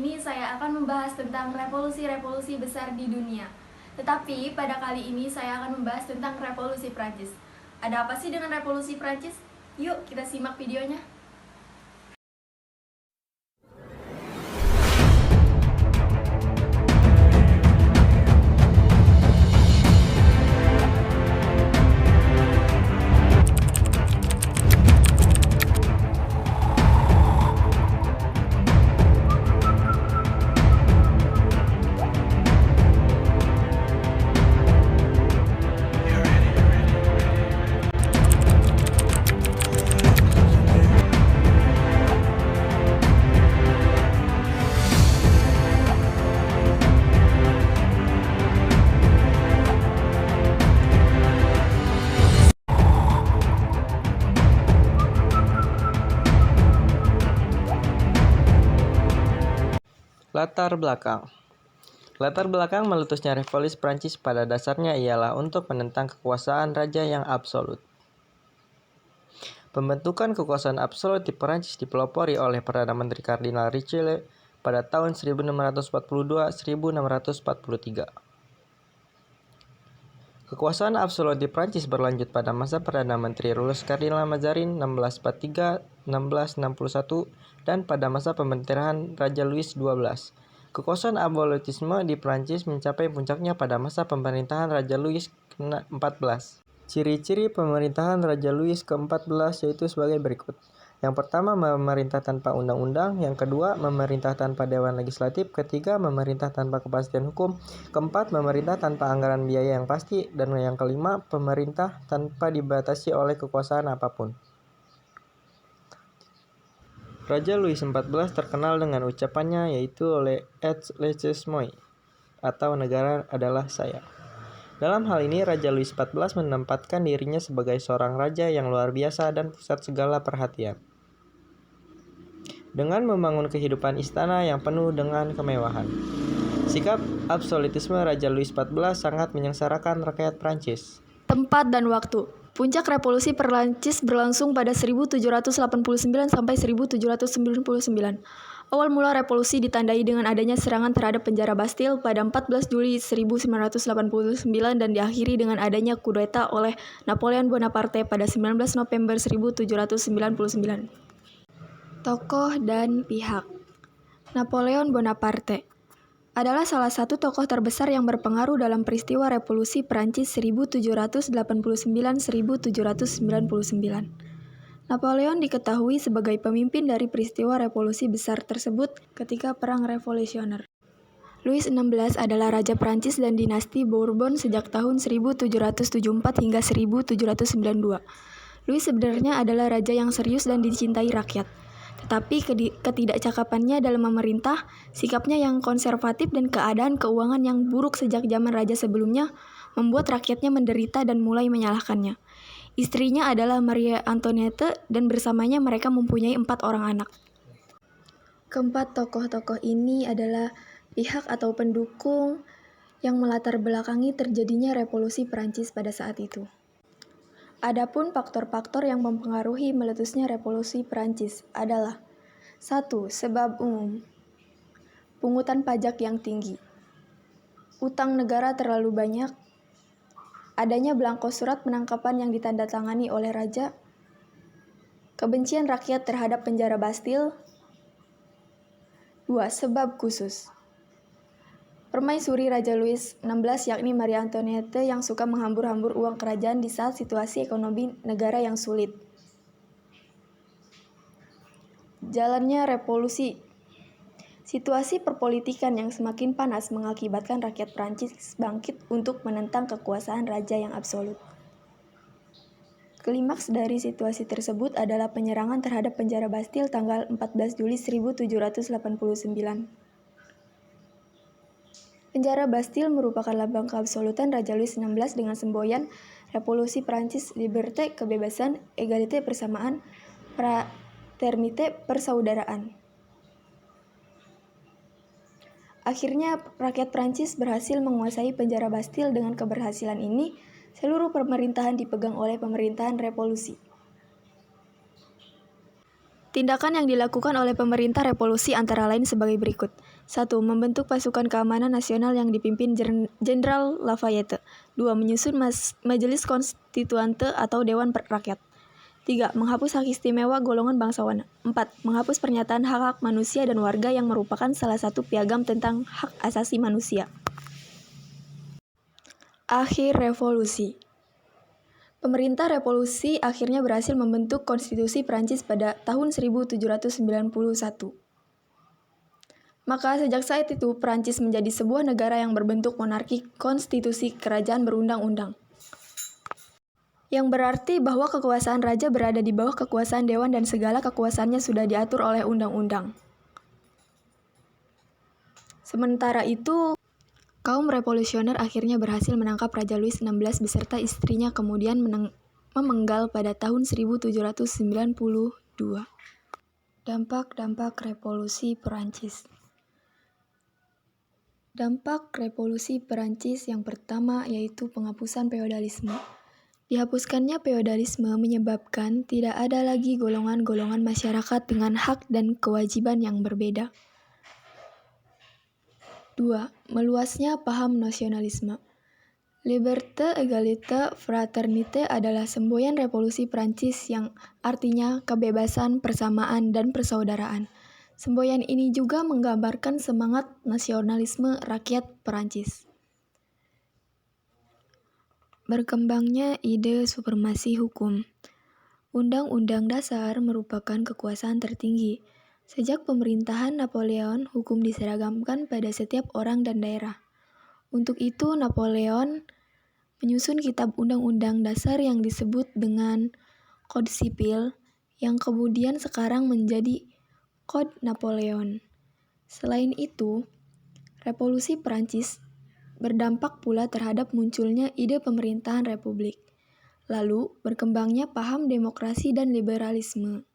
ini saya akan membahas tentang revolusi-revolusi besar di dunia. Tetapi pada kali ini saya akan membahas tentang revolusi Prancis. Ada apa sih dengan revolusi Prancis? Yuk kita simak videonya. Latar belakang meletusnya revolusi Prancis pada dasarnya ialah untuk menentang kekuasaan raja yang absolut. Pembentukan kekuasaan absolut di Prancis dipelopori oleh Perdana Menteri Kardinal Richelieu pada tahun 1642-1643. Kekuasaan absolut di Prancis berlanjut pada masa Perdana Menteri Louis Kardinal Mazarin 1643-1661 dan pada masa pemerintahan Raja Louis XII. Kekuasaan absolutisme di Prancis mencapai puncaknya pada masa pemerintahan Raja Louis XIV. Ciri-ciri pemerintahan Raja Louis ke-14 yaitu sebagai berikut. Yang pertama, memerintah tanpa undang-undang. Yang kedua, memerintah tanpa dewan legislatif. Ketiga, memerintah tanpa kepastian hukum. Keempat, memerintah tanpa anggaran biaya yang pasti. Dan yang kelima, pemerintah tanpa dibatasi oleh kekuasaan apapun. Raja Louis XIV terkenal dengan ucapannya yaitu "Et leges moi" atau negara adalah saya. Dalam hal ini, Raja Louis XIV menempatkan dirinya sebagai seorang raja yang luar biasa dan pusat segala perhatian. Dengan membangun kehidupan istana yang penuh dengan kemewahan. Sikap absolutisme Raja Louis XIV sangat menyengsarakan rakyat Prancis. Tempat dan waktu. Puncak revolusi Prancis berlangsung pada 1789 sampai 1799. Awal mula revolusi ditandai dengan adanya serangan terhadap penjara Bastille pada 14 Juli 1989 dan diakhiri dengan adanya kudeta oleh Napoleon Bonaparte pada 19 November 1799. Tokoh dan pihak. Napoleon Bonaparte adalah salah satu tokoh terbesar yang berpengaruh dalam peristiwa revolusi Prancis 1789-1799. Napoleon diketahui sebagai pemimpin dari peristiwa revolusi besar tersebut ketika Perang Revolusioner. Louis XVI adalah Raja Prancis dan dinasti Bourbon sejak tahun 1774 hingga 1792. Louis sebenarnya adalah raja yang serius dan dicintai rakyat. Tetapi ketidakcakapannya dalam memerintah, sikapnya yang konservatif dan keadaan keuangan yang buruk sejak zaman raja sebelumnya membuat rakyatnya menderita dan mulai menyalahkannya. Istrinya adalah Marie Antoinette dan bersamanya mereka mempunyai 4 orang anak. Keempat tokoh-tokoh ini adalah pihak atau pendukung yang melatar belakangi terjadinya revolusi Prancis pada saat itu. Adapun faktor-faktor yang mempengaruhi meletusnya revolusi Prancis adalah 1. Sebab umum. Pungutan pajak yang tinggi. Utang negara terlalu banyak. Adanya belangko surat penangkapan yang ditandatangani oleh raja. Kebencian rakyat terhadap penjara Bastille. 2. Sebab khusus. Permaisuri Raja Louis XVI yakni Marie Antoinette yang suka menghambur-hambur uang kerajaan di saat situasi ekonomi negara yang sulit. Jalannya revolusi. Situasi perpolitikan yang semakin panas mengakibatkan rakyat Prancis bangkit untuk menentang kekuasaan raja yang absolut. Klimaks dari situasi tersebut adalah penyerangan terhadap penjara Bastille tanggal 14 Juli 1789. Penjara Bastille merupakan lambang keabsolutan Raja Louis XVI dengan semboyan Revolusi Prancis, Liberté, kebebasan, Égalité, persamaan, Fraternité, persaudaraan. Akhirnya, rakyat Prancis berhasil menguasai penjara Bastille. Dengan keberhasilan ini, seluruh pemerintahan dipegang oleh pemerintahan revolusi. Tindakan yang dilakukan oleh pemerintah revolusi antara lain sebagai berikut. 1. Membentuk pasukan keamanan nasional yang dipimpin Jenderal Lafayette. 2. Menyusun Majelis Konstituante atau Dewan Rakyat. 3. Menghapus hak istimewa golongan bangsawan. 4. Menghapus pernyataan hak-hak manusia dan warga yang merupakan salah satu piagam tentang hak asasi manusia. Akhir revolusi. Pemerintah revolusi akhirnya berhasil membentuk konstitusi Prancis pada tahun 1791. Maka sejak saat itu Prancis menjadi sebuah negara yang berbentuk monarki konstitusi kerajaan berundang-undang. Yang berarti bahwa kekuasaan raja berada di bawah kekuasaan dewan dan segala kekuasaannya sudah diatur oleh undang-undang. Sementara itu, kaum revolusioner akhirnya berhasil menangkap Raja Louis XVI beserta istrinya kemudian memenggal pada tahun 1792. Dampak revolusi Perancis. Dampak revolusi Perancis yang pertama yaitu penghapusan feodalisme. Dihapuskannya feodalisme menyebabkan tidak ada lagi golongan-golongan masyarakat dengan hak dan kewajiban yang berbeda. 2. Meluasnya paham nasionalisme. Liberté, égalité, fraternité adalah semboyan revolusi Prancis yang artinya kebebasan, persamaan, dan persaudaraan. Semboyan ini juga menggambarkan semangat nasionalisme rakyat Prancis. Berkembangnya ide supremasi hukum. Undang-Undang Dasar merupakan kekuasaan tertinggi. Sejak pemerintahan Napoleon, hukum diseragamkan pada setiap orang dan daerah. Untuk itu, Napoleon menyusun kitab Undang-Undang Dasar yang disebut dengan Code Sipil, yang kemudian sekarang menjadi Code Napoleon. Selain itu, revolusi Prancis berdampak pula terhadap munculnya ide pemerintahan republik. Lalu, berkembangnya paham demokrasi dan liberalisme.